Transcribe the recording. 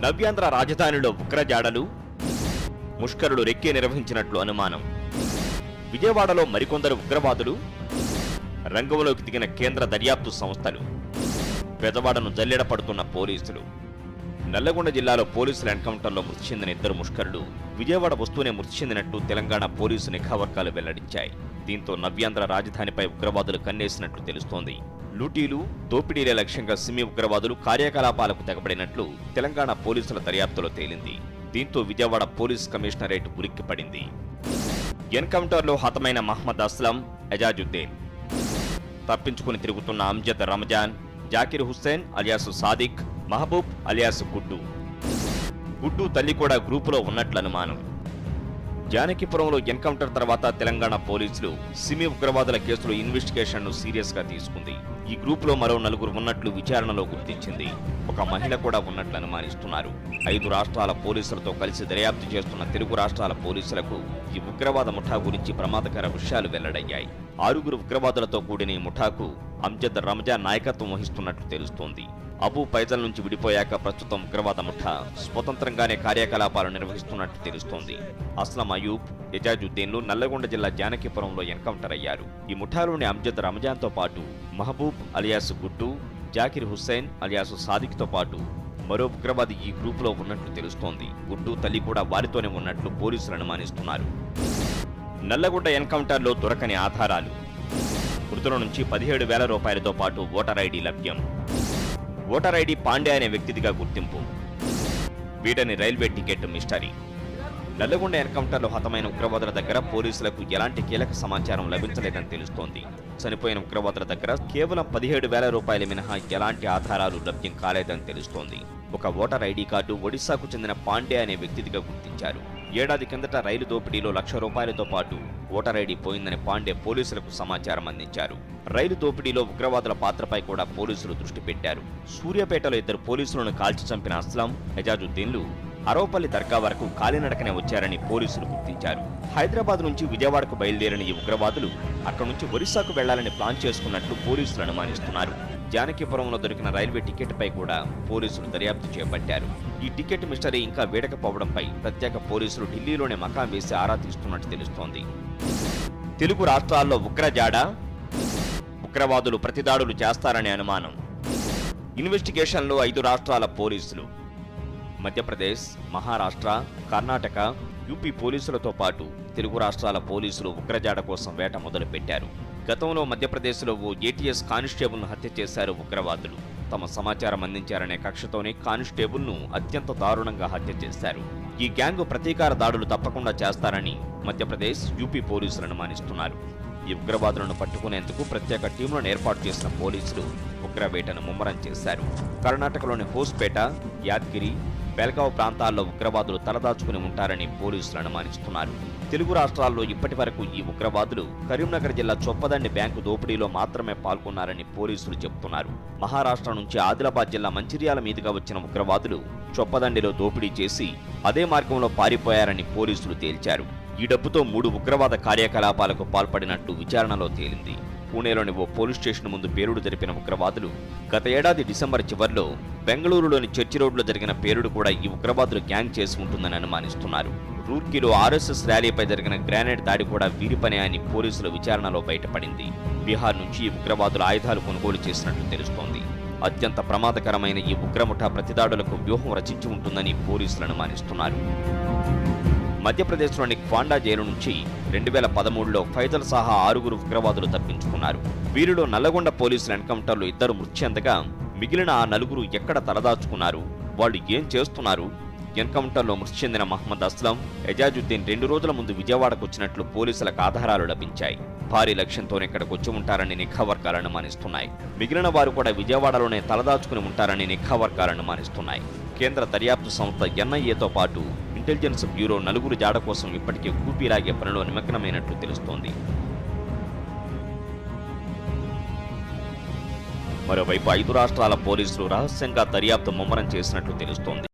నవ్యాంధ్ర రాజధానిలో ఉగ్రజాడలు, ముష్కరులు రెక్కి నిర్వహించినట్లు అనుమానం. విజయవాడలో మరికొందరు ఉగ్రవాదులు, రంగంలోకి దిగిన కేంద్ర దర్యాప్తు సంస్థలు, పెదవాడను జల్లెడపడుతున్న పోలీసులు. నల్లగొండ జిల్లాలో పోలీసుల ఎన్కౌంటర్లో మృతి చెందిన ఇద్దరు ముష్కరులు విజయవాడ వస్తూనే మృతి చెందినట్టు తెలంగాణ పోలీసు నిఘా వర్గాలు వెల్లడించాయి. దీంతో నవ్యాంధ్ర రాజధానిపై ఉగ్రవాదులు కన్నేసినట్లు తెలుస్తోంది. లూటీలు, దోపిడీలే లక్ష్యంగా సిమి ఉగ్రవాదులు కార్యకలాపాలకు తెగబడినట్లు తెలంగాణ పోలీసుల దర్యాప్తులో తేలింది. దీంతో విజయవాడ పోలీస్ కమిషనరేట్ ఉలిక్కిపడింది. ఎన్కౌంటర్లో హతమైన మహ్మద్ అస్లం, ఎజాజుద్దీన్, తప్పించుకుని తిరుగుతున్న అమ్జద్ రమజాన్, జాకిర్ హుస్సేన్ అలియాసు సాదిక్, మహబూబ్ అలియాసు గుడ్డు తల్లి కూడా గ్రూపులో ఉన్నట్లు అనుమానం. జానకిపురంలో ఎన్కౌంటర్ తర్వాత తెలంగాణ పోలీసులు సిమి ఉగ్రవాదుల కేసులో ఇన్వెస్టిగేషన్ను సీరియస్ గా తీసుకుంది. ఈ గ్రూపులో మరో నలుగురు ఉన్నట్లు విచారణలో గుర్తించింది. ఒక మహిళ కూడా ఉన్నట్లు అనుమానిస్తున్నారు. 5 రాష్ట్రాల పోలీసులతో కలిసి దర్యాప్తు చేస్తున్న తెలుగు రాష్ట్రాల పోలీసులకు ఈ ఉగ్రవాద ముఠా గురించి ప్రమాదకర విషయాలు వెల్లడయ్యాయి. 6 ఉగ్రవాదులతో కూడిన ఈ ముఠాకు అమ్జద్ రమజాన్ నాయకత్వం వహిస్తున్నట్లు తెలుస్తోంది. అబూ ఫైజల్ నుంచి విడిపోయాక ప్రస్తుతం ఉగ్రవాద ముఠా స్వతంత్రంగానే కార్యకలాపాలు నిర్వహిస్తున్నట్టు తెలుస్తోంది. అస్లం అయూబ్, ఎజాజుద్దీన్లు నల్లగొండ జిల్లా జానకిపురంలో ఎన్కౌంటర్ అయ్యారు. ఈ ముఠాలోని అమ్జద్ రమజాన్తో పాటు మహబూబ్ అలియాసు గుడ్డు, జాకిర్ హుస్సేన్ అలియాసు సాదిక్తో పాటు మరో ఉగ్రవాది ఈ గ్రూపులో ఉన్నట్లు తెలుస్తోంది. గుడ్డు తల్లి కూడా వారితోనే ఉన్నట్లు పోలీసులు అనుమానిస్తున్నారు. నల్లగొండ ఎన్కౌంటర్లో దొరకని ఆధారాలు, మృతుల నుంచి 17,000 రూపాయలతో పాటు ఓటర్ ఐడి లభ్యం. ఓటర్ ఐడి పాండే అనే వ్యక్తిదిగా గుర్తింపు. వీడని రైల్వే టికెట్ మిస్టరీ. నల్లగొండ ఎన్కౌంటర్లో హతమైన ఉగ్రవాదుల దగ్గర పోలీసులకు ఎలాంటి కీలక సమాచారం లభించలేదని తెలుస్తోంది. చనిపోయిన ఉగ్రవాదుల దగ్గర కేవలం 17,000 రూపాయల మినహా ఎలాంటి ఆధారాలు లభ్యం కాలేదని తెలుస్తోంది. ఒక ఓటర్ ఐడి కార్డు ఒడిశాకు చెందిన పాండే అనే వ్యక్తిదిగా గుర్తించారు. ఏడాది కిందట రైలు దోపిడీలో 1,00,000 రూపాయలతో పాటు ఓటర్ ఐడి పోయిందని పాండే పోలీసులకు సమాచారం అందించారు. రైలు దోపిడీలో ఉగ్రవాదుల పాత్రపై కూడా పోలీసులు దృష్టి పెట్టారు. సూర్యాపేటలో 2 పోలీసులను కాల్చి చంపిన అస్లం, ఎజాజుద్దీన్లు అరవపల్లి దర్గా వరకు కాలినడకనే వచ్చారని పోలీసులు గుర్తించారు. హైదరాబాద్ నుంచి విజయవాడకు బయలుదేరిన ఈ ఉగ్రవాదులు అక్కడి నుంచి ఒరిస్సాకు వెళ్లాలని ప్లాన్ చేసుకున్నట్లు పోలీసులు అనుమానిస్తున్నారు. జానకిపురంలో దొరికిన రైల్వే టికెట్పై కూడా పోలీసులు దర్యాప్తు చేపట్టారు. ఈ టికెట్ మిస్టరీ ఇంకా వీడకపోవడంపై ప్రత్యేక పోలీసులు ఢిల్లీలోనే మకాం వేసి ఆరా తీస్తున్నట్టు తెలుస్తోంది. తెలుగు రాష్ట్రాల్లో ఉగ్రజాడ, ఉగ్రవాదులు ప్రతిదాడులు చేస్తారనే అనుమానం. ఇన్వెస్టిగేషన్లో 5 రాష్ట్రాల పోలీసులు, మధ్యప్రదేశ్, మహారాష్ట్ర, కర్ణాటక, యూపీ పోలీసులతో పాటు తెలుగు రాష్ట్రాల పోలీసులు ఉగ్రజాడ కోసం వేట మొదలుపెట్టారు. గతంలో మధ్యప్రదేశ్లో ఓ ఏటీఎస్ కానిస్టేబుల్ను హత్య చేశారు ఉగ్రవాదులు. తమ సమాచారం అందించారనే కక్షతోనే కానిస్టేబుల్ను అత్యంత దారుణంగా హత్య చేశారు. ఈ గ్యాంగు ప్రతీకార దాడులు తప్పకుండా చేస్తారని మధ్యప్రదేశ్, యూపీ పోలీసులు అనుమానిస్తున్నారు. ఈ ఉగ్రవాదులను పట్టుకునేందుకు ప్రత్యేక టీంలను ఏర్పాటు చేసిన పోలీసులు ఉగ్రవేటను ముమ్మరం చేశారు. కర్ణాటకలోని హోస్పేట, యాద్గిరి, బెల్గావ్ ప్రాంతాల్లో ఉగ్రవాదులు తలదాచుకుని ఉంటారని పోలీసులు అనుమానిస్తున్నారు. తెలుగు రాష్ట్రాల్లో ఇప్పటి వరకు ఈ ఉగ్రవాదులు కరీంనగర్ జిల్లా చొప్పదండి బ్యాంకు దోపిడీలో మాత్రమే పాల్గొన్నారని పోలీసులు చెబుతున్నారు. మహారాష్ట్ర నుంచి ఆదిలాబాద్ జిల్లా మంచిర్యాల మీదుగా వచ్చిన ఉగ్రవాదులు చొప్పదండిలో దోపిడీ చేసి అదే మార్గంలో పారిపోయారని పోలీసులు తేల్చారు. ఈ డబ్బుతో 3 ఉగ్రవాద కార్యకలాపాలకు పాల్పడినట్టు విచారణలో తేలింది. పూణేలోని ఓ పోలీస్ స్టేషన్ ముందు పేలుడు జరిపిన ఉగ్రవాదులు గత ఏడాది డిసెంబర్ చివర్లో బెంగళూరులోని చర్చి రోడ్లో జరిగిన పేలుడు కూడా ఈ ఉగ్రవాదులు గ్యాంగ్ చేసి ఉంటుందని అనుమానిస్తున్నారు. రూర్కీలో ఆర్ఎస్ఎస్ ర్యాలీపై జరిగిన గ్రానైడ్ దాడి కూడా వీరి పనే అని పోలీసుల విచారణలో బయటపడింది. బీహార్ నుంచి ఈ ఉగ్రవాదులు ఆయుధాలు కొనుగోలు చేసినట్లు తెలుస్తోంది. అత్యంత ప్రమాదకరమైన ఈ ఉగ్రముఠా ప్రతిదాడులకు వ్యూహం రచించి ఉంటుందని పోలీసులు అనుమానిస్తున్నారు. మధ్యప్రదేశ్లోని క్వాండా జైలు నుంచి 2013లో ఫైజల్ సహా 6 ఉగ్రవాదులు తప్పించుకున్నారు. వీరిలో నల్లగొండ పోలీసుల ఎన్కౌంటర్లో 2 మృతి చెందగా మిగిలిన ఆ 4 ఎక్కడ తలదాచుకున్నారు, వాళ్ళు ఏం చేస్తున్నారు? ఎన్కౌంటర్లో మృతి చెందిన మహ్మద్ అస్లం, ఎజాజుద్దీన్ 2 రోజుల ముందు విజయవాడకు వచ్చినట్లు పోలీసులకు ఆధారాలు లభించాయి. భారీ లక్ష్యంతోనే ఇక్కడికి వచ్చి ఉంటారని నిఘా వర్గాలు అనుమానిస్తున్నాయి. మిగిలిన వారు కూడా విజయవాడలోనే తలదాచుకుని ఉంటారని నిఘా వర్గాలు అనుమానిస్తున్నాయి. కేంద్ర దర్యాప్తు సంస్థ ఎన్ఐఏతో పాటు ఇంటెలిజెన్స్ బ్యూరో 4 జాడ కోసం ఇప్పటికే కూపీలాగే పనిలో నిమగ్నమైనట్లు తెలుస్తోంది. మరోవైపు 5 రాష్ట్రాల పోలీసులు రహస్యంగా దర్యాప్తు ముమ్మరం చేసినట్లు తెలుస్తోంది.